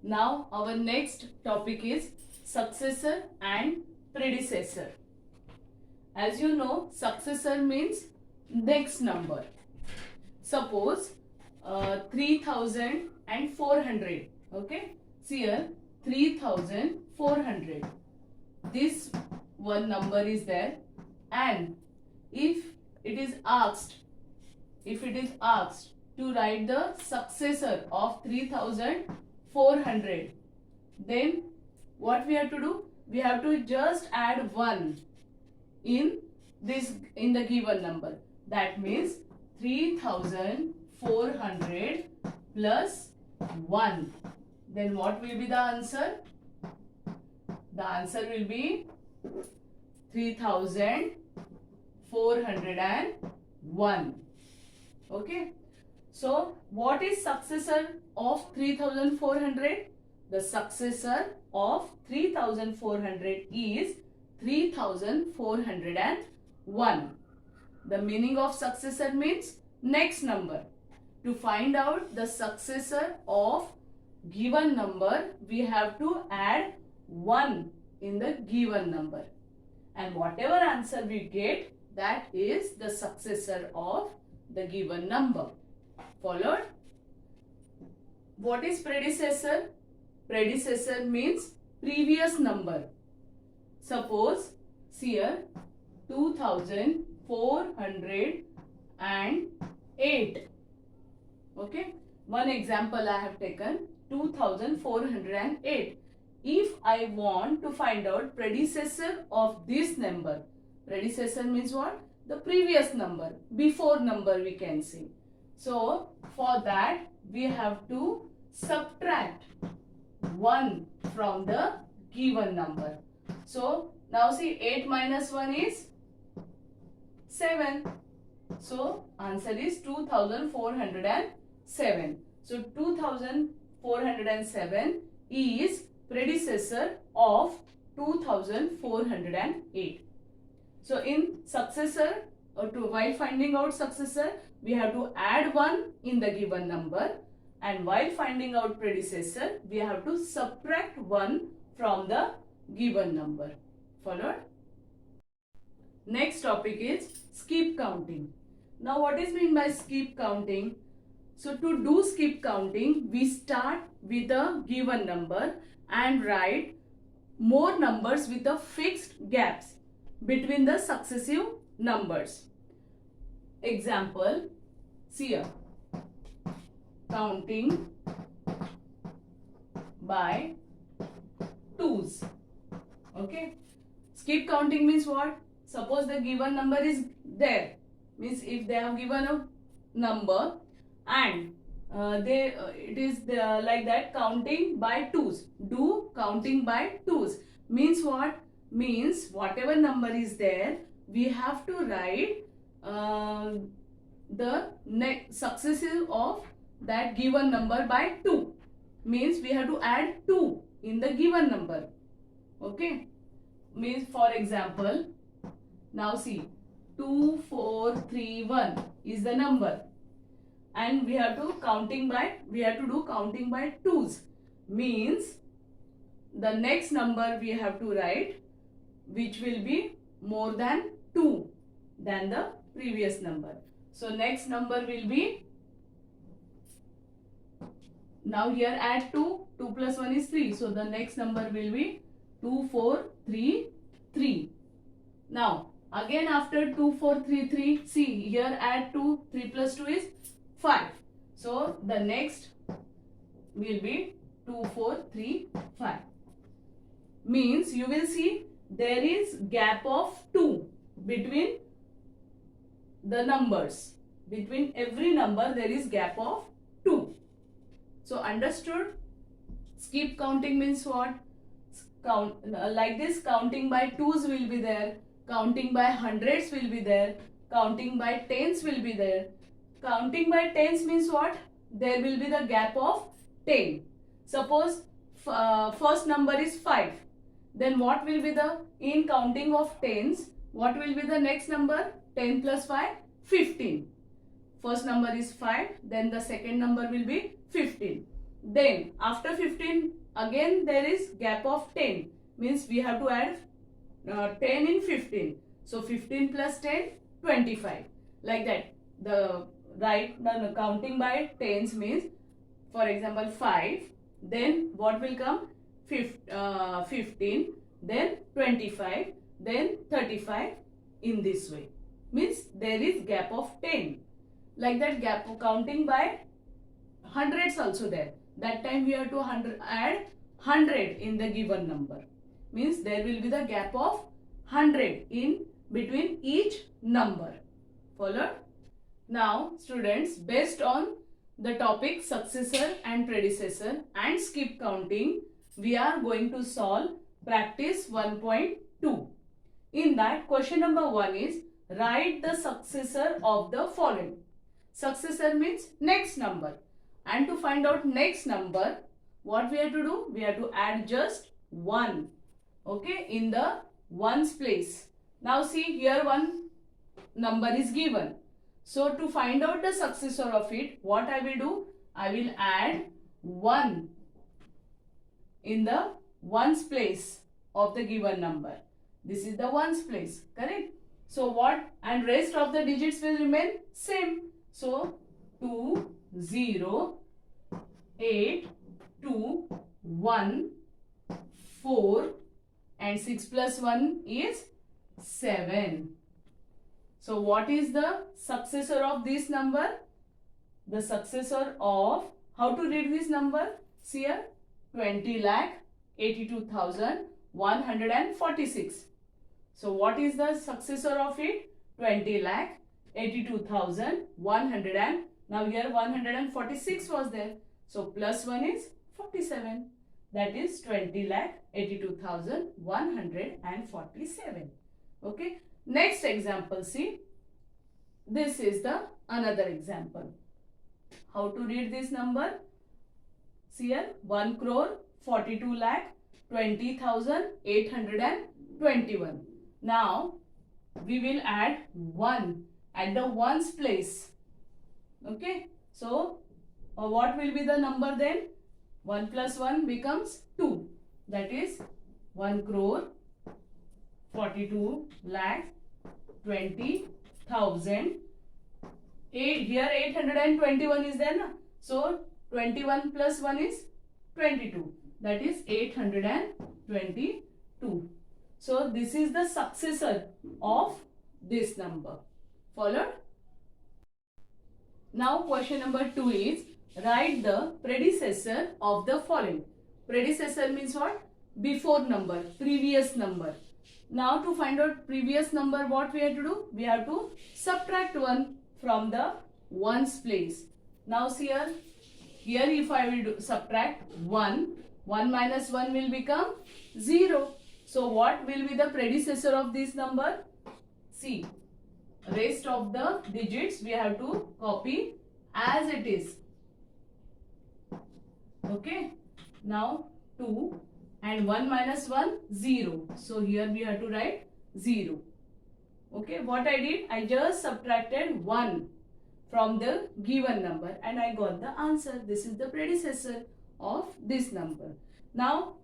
Now our next topic is successor and predecessor. As you know, successor means next number. Suppose 3400. Okay. See here 3400. This one number is there, and if it is asked to write the successor of 3400, then what we have to do? We have to just add 1 in the given number. That means 3400 plus 1. Then what will be the answer? The answer will be 3401. Okay. So what is successor of 3400? The successor of 3400 is 3401. The meaning of successor means next number. To find out the successor of given number, we have to add 1 in the given number. And whatever answer we get, that is the successor of the given number. Followed? What is predecessor? Predecessor means previous number. Suppose, see here, 2408. Okay. One example I have taken, 2408. If I want to find out predecessor of this number, predecessor means what? The previous number, before number we can say. So, for that we have to subtract 1 from the given number. So, now see 8 minus 1 is 7. So, answer is 2407. So, 2407 is predecessor of 2408. So, in successor, while finding out successor, we have to add 1 in the given number, and while finding out predecessor, we have to subtract 1 from the given number. Followed? Next topic is skip counting. Now, what is meant by skip counting? So, to do skip counting, we start with a given number and write more numbers with a fixed gaps between the successive numbers. Example, see here, counting by twos. Okay. Skip counting means what? Suppose the given number is there. Means if they have given a number and it is like that, counting by twos. Do counting by twos. Means what? Means whatever number is there, we have to write the successive of that given number by 2. Means we have to add 2 in the given number. Okay. Means for example, now see, 2431 is the number, and we have to do counting by twos. Means the next number we have to write which will be more than 2 than the previous number. So next number will be, now here add 2, 2 plus 1 is 3. So the next number will be 2433. Now again after 2433, see here add 2, 3 plus 2 is 5. So the next will be 2435. Means you will see there is gap of 2 between the numbers. Between every number there is gap of 2. So understood? Skip counting means what? Like this, counting by twos will be there, counting by hundreds will be there, counting by tens will be there. Counting by tens means what? There will be the gap of 10. Suppose first number is 5. Then what will be the, in counting of tens, what will be the next number? 10 plus 5, 15. First number is 5, then the second number will be 15. Then after 15 again there is gap of 10, means we have to add 10 in 15. So 15 plus 10, 25. Like that. The counting by tens means, for example, 5. Then what will come? 15. Then 25. Then 35. In this way. Means there is gap of 10. Like that, gap counting by hundreds also there. That time we have to add 100 in the given number. Means there will be the gap of 100 in between each number. Followed? Now students, based on the topic successor and predecessor and skip counting, we are going to solve practice 1.2. In that, question number 1 is write the successor of the following. Successor means next number. And to find out next number, what we have to do? We have to add just 1. Okay, in the ones place. Now see, here one number is given. So to find out the successor of it, what I will do? I will add 1 in the ones place of the given number. This is the ones place, correct? So what? And rest of the digits will remain same. So 2, 0, 8, 2, 1, 4 and 6 plus 1 is 7. So what is the successor of this number? The successor of, how to read this number? See here, 20,82,146. So what is the successor of it? 20,82,100. Now here 146 was there. So plus 1 is 47. That is 20,82,147. Okay. Next example, see. This is the another example. How to read this number? See here, 1,42,20,821. Now we will add 1 at the ones place. Okay. So what will be the number then? 1 plus 1 becomes 2. That is 1,42,20,000. Here 821 is there, na? So 21 plus 1 is 22. That is 822. So this is the successor of this number. Followed? Now question number 2 is write the predecessor of the following. Predecessor means what? Before number, previous number. Now to find out previous number, what we have to do? We have to subtract 1 from the ones place. Now see here if I will subtract 1, 1 minus 1 will become 0. So what will be the predecessor of this number? See, rest of the digits we have to copy as it is. Okay. Now 2 and 1 minus 1, 0. So here we have to write 0. Okay. What I did? I just subtracted 1 from the given number and I got the answer. This is the predecessor of this number. Now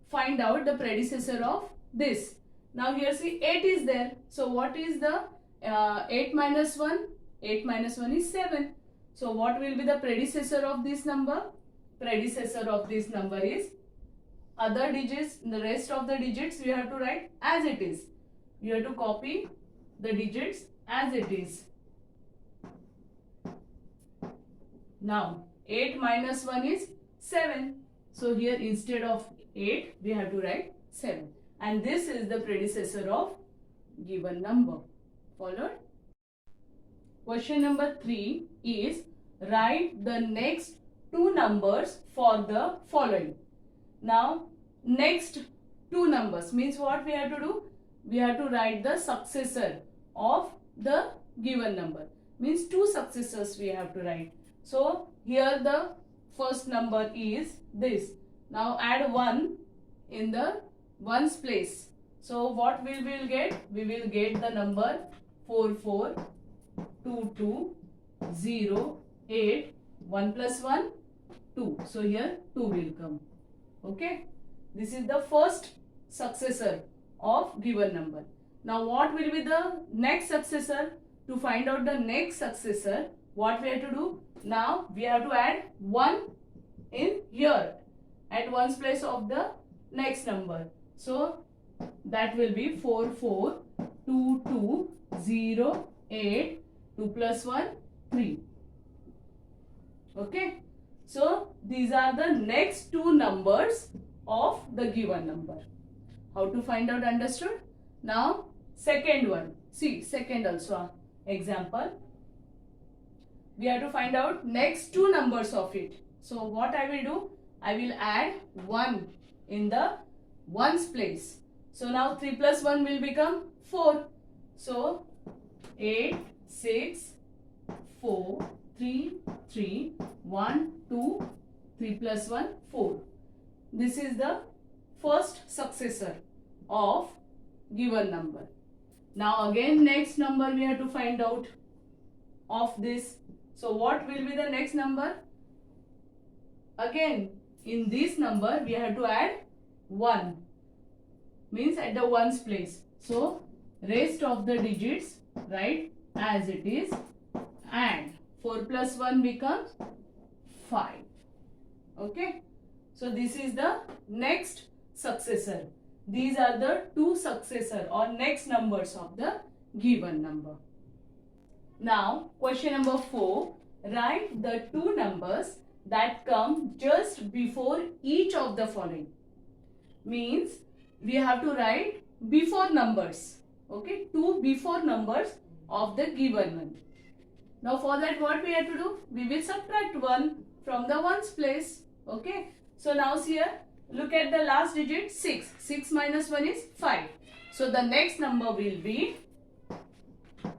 find out the predecessor of this. Now here see 8 is there. So what is the 8 minus 1? 8 minus 1 is 7. So what will be the predecessor of this number? Predecessor of this number is other digits, the rest of the digits we have to write as it is. You have to copy the digits as it is. Now 8 minus 1 is 7. So here instead of 8 we have to write 7. And this is the predecessor of given number. Followed? Question number 3 is write the next two numbers for the following. Now next two numbers means what we have to do? We have to write the successor of the given number. Means two successors we have to write. So here the first number is this. Now add 1 in the ones place. So what we will get? We will get the number 442208. 1 plus 1, 2. So here 2 will come. Okay. This is the first successor of given number. Now what will be the next successor? To find out the next successor, what we have to do? Now we have to add 1 in here at ones place of the next number. So that will be 4, 4, 2, 2, 0, 8, 2 plus 1, 3. Okay. So these are the next two numbers of the given number. How to find out? Understood? Now second one. See, second also example. We have to find out next two numbers of it. So what I will do? I will add 1 in the ones place. So now 3 plus 1 will become 4. So 8, 6, 4, 3, 3, 1, 2, 3 plus 1, 4. This is the first successor of given number. Now again next number we have to find out of this. So what will be the next number? Again in this number we have to add 1. Means at the ones place. So rest of the digits write as it is and 4 plus 1 becomes 5. Okay. So this is the next successor. These are the two successor or next numbers of the given number. Now question number 4. Write the two numbers that come just before each of the following. Means we have to write before numbers. Okay. Two before numbers of the given one. Now for that what we have to do? We will subtract 1 from the ones place. Okay. So now see here. Look at the last digit 6. 6 minus 1 is 5. So the next number will be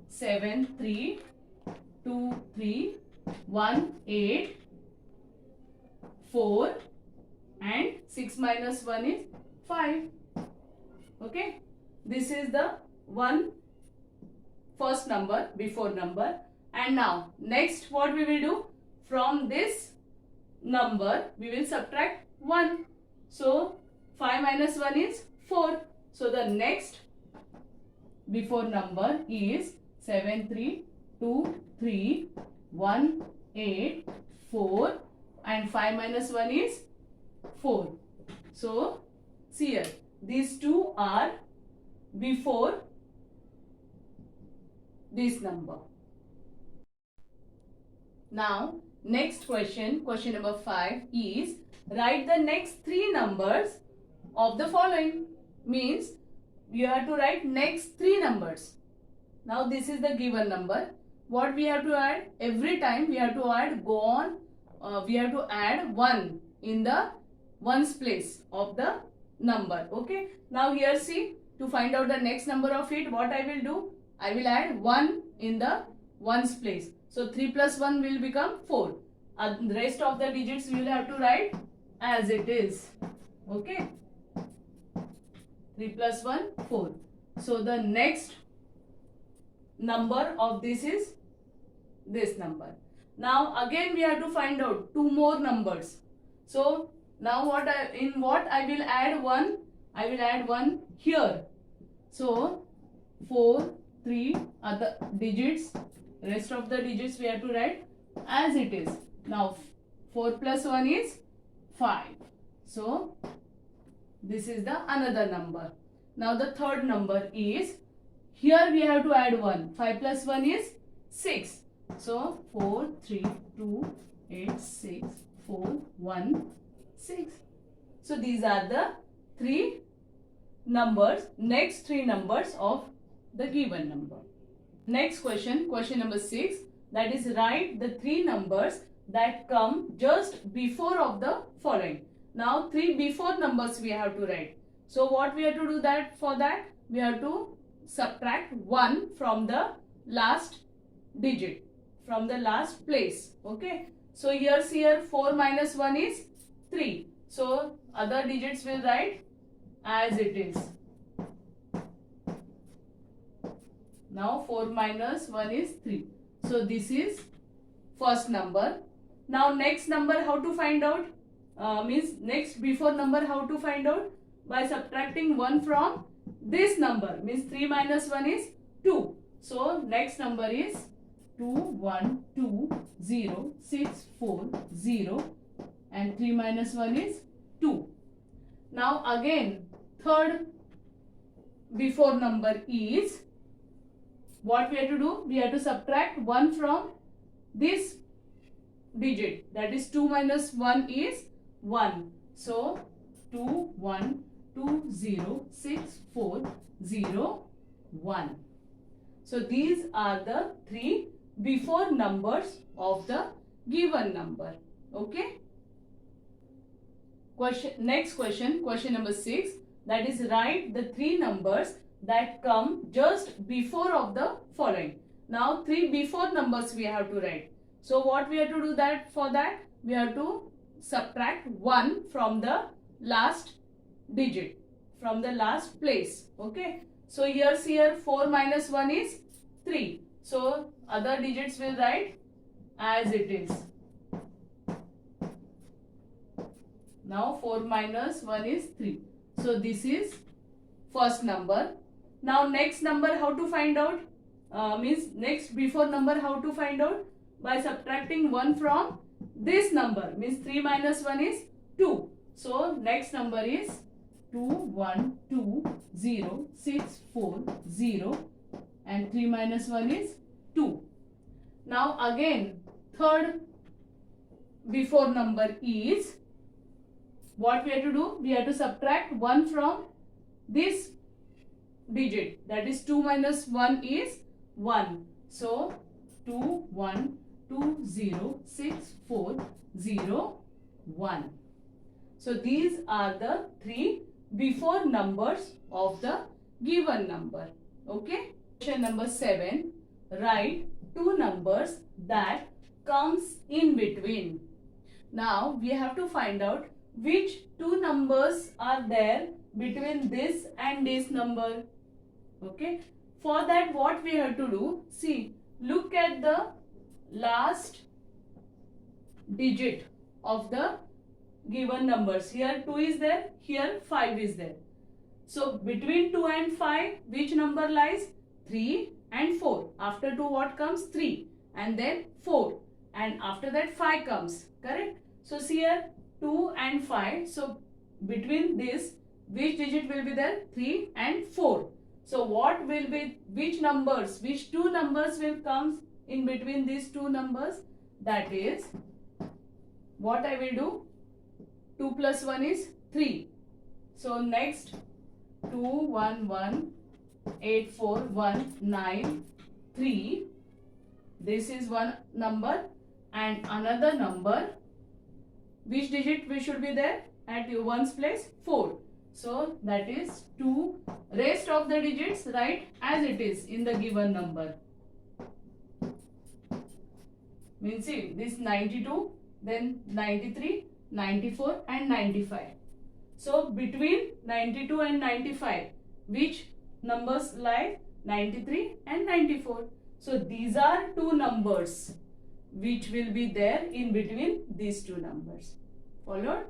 7, 3, 2, 3, 1, 8, 4 and 6 minus 1 is 5. Okay. This is the one first number before number. And now next what we will do? From this number we will subtract 1. So 5 minus 1 is 4. So the next before number is 7, 3, 2, 3, 1, 8, 4 and 5 minus 1 is 4. So see here, these two are before this number. Now next question, question number 5 is write the next three numbers of the following. Means you have to write next three numbers. Now this is the given number. What we have to add? Every time we have to add, we have to add 1 in the ones place of the number. Okay. Now here see, to find out the next number of it, what I will do? I will add 1 in the ones place. So 3 plus 1 will become 4. The rest of the digits we will have to write as it is. Okay. 3 plus 1, 4. So the next number of this is this number. Now again we have to find out two more numbers. So now I will add 1? I will add 1 here. So 4, 3 other digits. Rest of the digits we have to write as it is. Now 4 plus 1 is 5. So this is the another number. Now the third number is, here we have to add 1. 5 plus 1 is 6. So 4, 3, 2, 8, 6, 4, 1, 6. So these are the three numbers, next three numbers of the given number. Next question, question number 6, that is write the three numbers that come just before of the following. Now three before numbers we have to write. So what we have to do that? For that we have to subtract 1 from the last digit, from the last place. Okay. So here 4 minus 1 is 3. So other digits will write as it is. Now 4 minus 1 is 3. So this is first number. Now next number how to find out? Means next before number how to find out? By subtracting 1 from this number. Means 3 minus 1 is 2. So next number is 2, 1, 2, 0, 6, 4, 0 and 3 minus 1 is 2. Now again third before number is, what we have to do? We have to subtract 1 from this digit, that is 2 minus 1 is 1. So 2, 1, 2, 0, 6, 4, 0, 1. So these are the three before numbers of the given number. Okay. Next question number 6, that is write the three numbers that come just before of the following. Now three before numbers we have to write. So what we have to do that for that? We have to subtract 1 from the last digit, from the last place. Okay. So here 4 minus 1 is 3. So other digits will write as it is. Now 4 minus 1 is 3. So this is first number. Now next number how to find out? Means next before number how to find out? By subtracting 1 from this number. Means 3 minus 1 is 2. So next number is 2, 1, 2, 0, 6, 4, 0 and 3 minus 1 is 2. Now again third before number is, what we have to do? We have to subtract 1 from this digit, that is 2 minus 1 is 1. So 2, 1, 2, 0, 6, 4, 0, 1. So these are the three before numbers of the given number. Okay. Question number 7. Write two numbers that comes in between. Now we have to find out which two numbers are there between this and this number. Okay. For that what we have to do? See, look at the last digit of the given numbers. Here 2 is there, here 5 is there. So between 2 and 5 which number lies? 3 and 4. After 2 what comes? 3 and then 4 and after that 5 comes. Correct? So see here 2 and 5. So between this which digit will be there? 3 and 4. So what will be, which numbers, which two numbers will come in between these two numbers? That is, what I will do? 2 plus 1 is 3. So next 2, 1, 1, 8, 4, 1, 9, 3. This is one number and another number. Which digit we should be there? At one's place? 4. So that is 2. Rest of the digits write as it is in the given number. Means see, this 92, then 93, 94 and 95. So between 92 and 95, which numbers lie? 93 and 94. So these are two numbers which will be there in between these two numbers. Followed?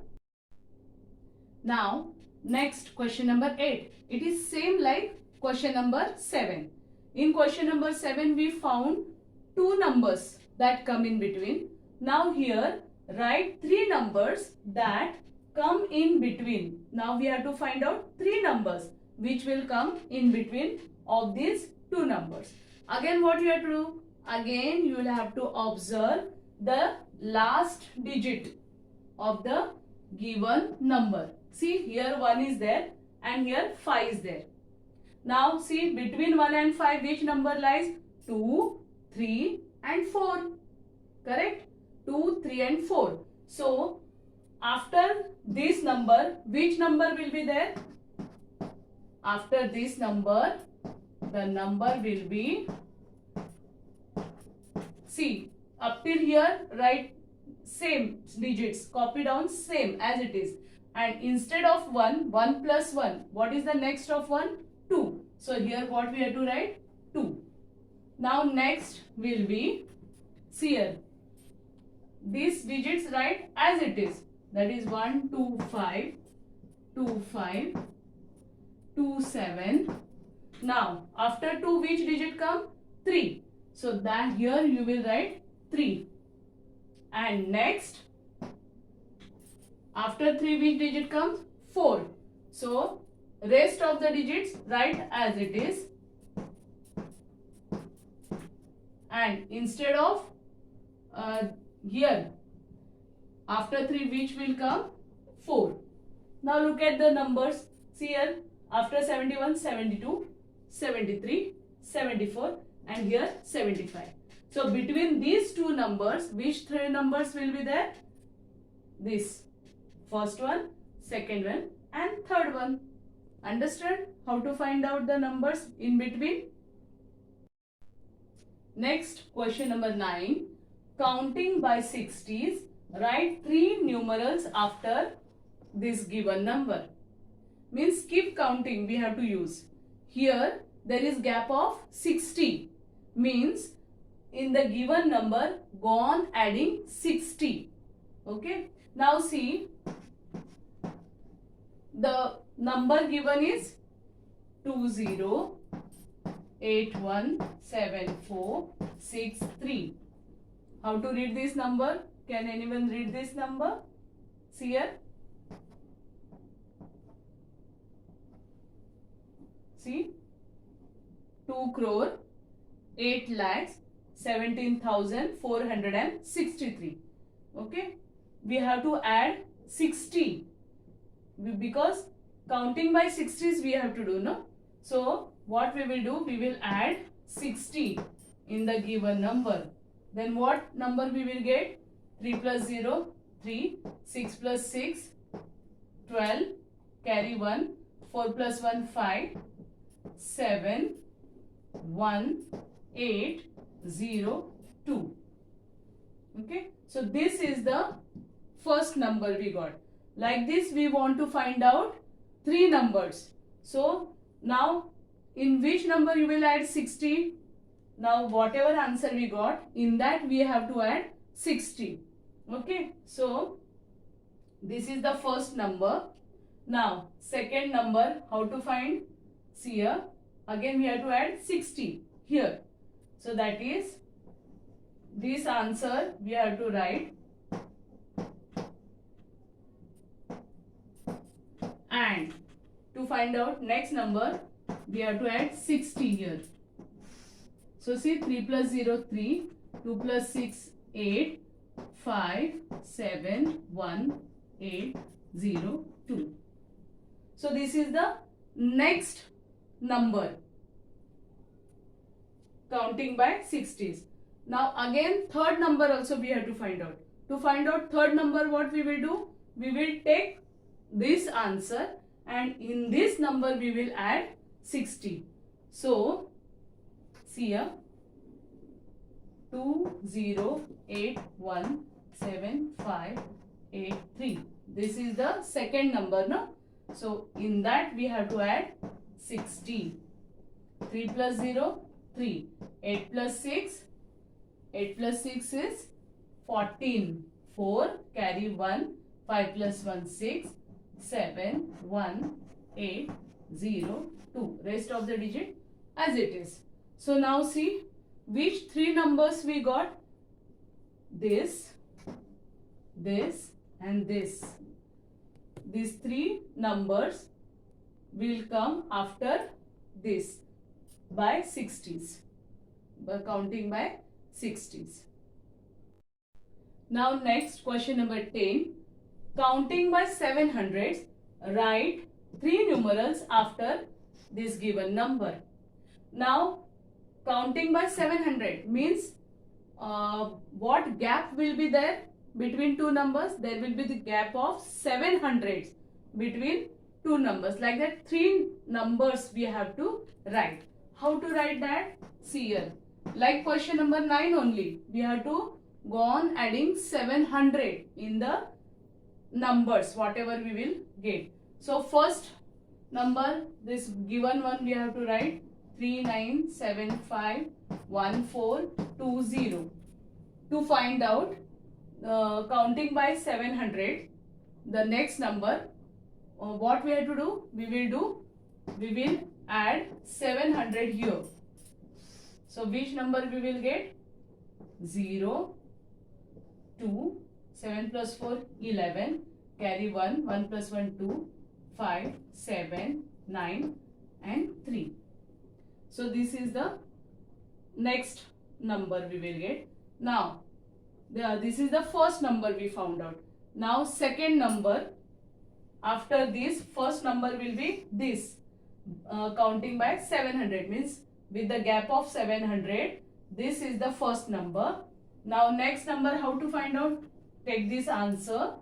Now next question number 8. It is same like question number 7. In question number 7 we found two numbers that come in between. Now here write three numbers that come in between. Now we have to find out three numbers which will come in between of these two numbers. Again what you have to do? Again you will have to observe the last digit of the given number. See, here 1 is there and here 5 is there. Now see, between 1 and 5 which number lies? 2, 3 and 4. Correct? 2, 3 and 4. So after this number, which number will be there? After this number, the number will be, see, up till here write same digits, copy down same as it is. And instead of 1, 1 plus 1, what is the next of 1? 2. So here what we have to write? 2. Now next will be, see here, these digits write as it is. That is 1, 2, 5, 2, 5, 2, 7. Now, after 2, which digit come? 3. So, that here you will write 3. And next, after 3, which digit comes? 4. So, rest of the digits write as it is. And instead of here, after 3, which will come? 4. Now, look at the numbers. See here, after 71, 72, 73, 74 and here 75. So, between these two numbers, which three numbers will be there? This. First one, second one and third one. Understand how to find out the numbers in between? Next, question number 9. Counting by 60s, write 3 numerals after this given number. Means keep counting we have to use. Here there is gap of 60. Means in the given number go on adding 60. Okay. Now see, the number given is 20817463. How to read this number? Can anyone read this number? See here. See, 2,08,17,463. Okay, we have to add 60 because counting by 60s we have to do, no? So what we will do? We will add 60 in the given number. Then what number we will get? 3 plus 0, 3, 6 plus 6, 12, carry 1, 4 plus 1, 5, 7, 1, 8, 0, 2. Okay. So this is the first number we got. Like this we want to find out 3 numbers. So now in which number you will add 60? Now whatever answer we got, in that we have to add 60. Okay. So this is the first number. Now second number, how to find? See here, again we have to add 60 here. So that is this answer we have to write. And to find out next number, we have to add 60 here. So see, 3 plus 0, 3, 2 plus 6, 8, 5, 7, 1, 8, 0, 2. So this is the next number counting by 60s. Now again third number also we have to find out. To find out third number, what we will do? We will take this answer and in this number we will add 60. So see here, 20817583. This is the second number, no? So in that we have to add 60. 3 plus 0, 3. 8 plus 6, 8 plus 6 is 14. 4, carry 1. 5 plus 1, 6. 7, 1, 8, 0, 2. Rest of the digit as it is. So now see, which 3 numbers we got? This, this and this. These 3 numbers will come after this by 60s, by counting by 60s. Now next, question number 10. Counting by 700s, write 3 numerals after this given number. Now counting by 700 means what gap will be there between 2 numbers? There will be the gap of 700s between 2 numbers. Like that 3 numbers we have to write. How to write that? See here. Like question number 9 only. We have to go on adding 700 in the numbers whatever we will get. So first number, this given one we have to write 39751420. To find out counting by 700, the next number, what we have to do? We will add 700 here. So which number we will get? 0, 2, 7 plus 4, 11, carry 1, 1 plus 1, 2, 5, 7, 9 and 3. So this is the next number we will get. Now, this is the first number we found out. Now second number, after this first number will be this, counting by 700, means with the gap of 700, this is the first number. Now next number, how to find out? Take this answer.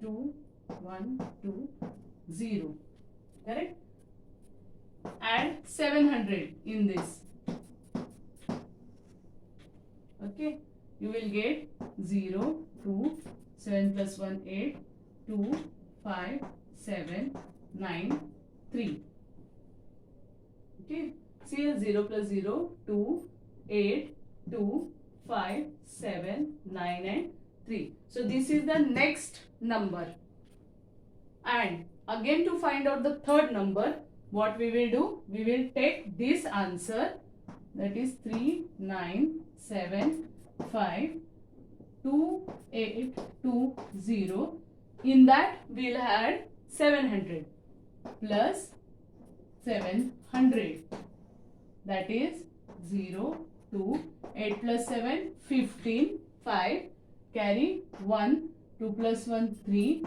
Two, 1, 2, 0. Correct? Add 700 in this. Okay. You will get 0, 2, 7 plus 1, 8, 2, 5, 7, 9, 3. Okay. See, 0 plus 0, 2, 8, 2, 5, 7, 9 and 3. So this is the next number. And again, to find out the third number, what we will do? We will take this answer, that is 3, 9, 7, 5, 2, 8, 2, 0. In that we will add 700 plus 700. That is 0, 2, 8 plus 7, 15, 5, carry 1, 2 plus 1, 3,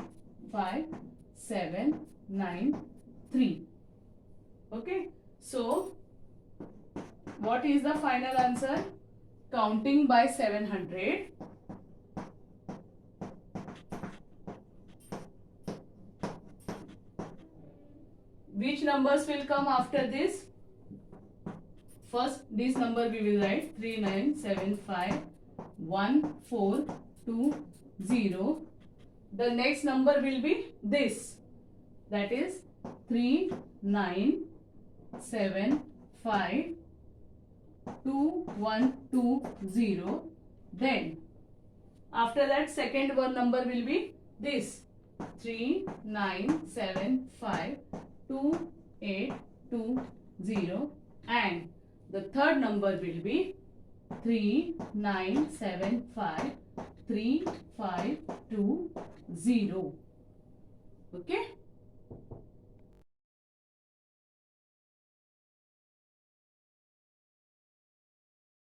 5, 7, 9, 3. Okay. So, what is the final answer? Counting by 700. Which numbers will come after this? First, this number we will write 3975 1420. The next number will be this, that is 3975 2120. Then after that, second one number will be this 3975 2820, and the third number will be 3975 3520. Okay.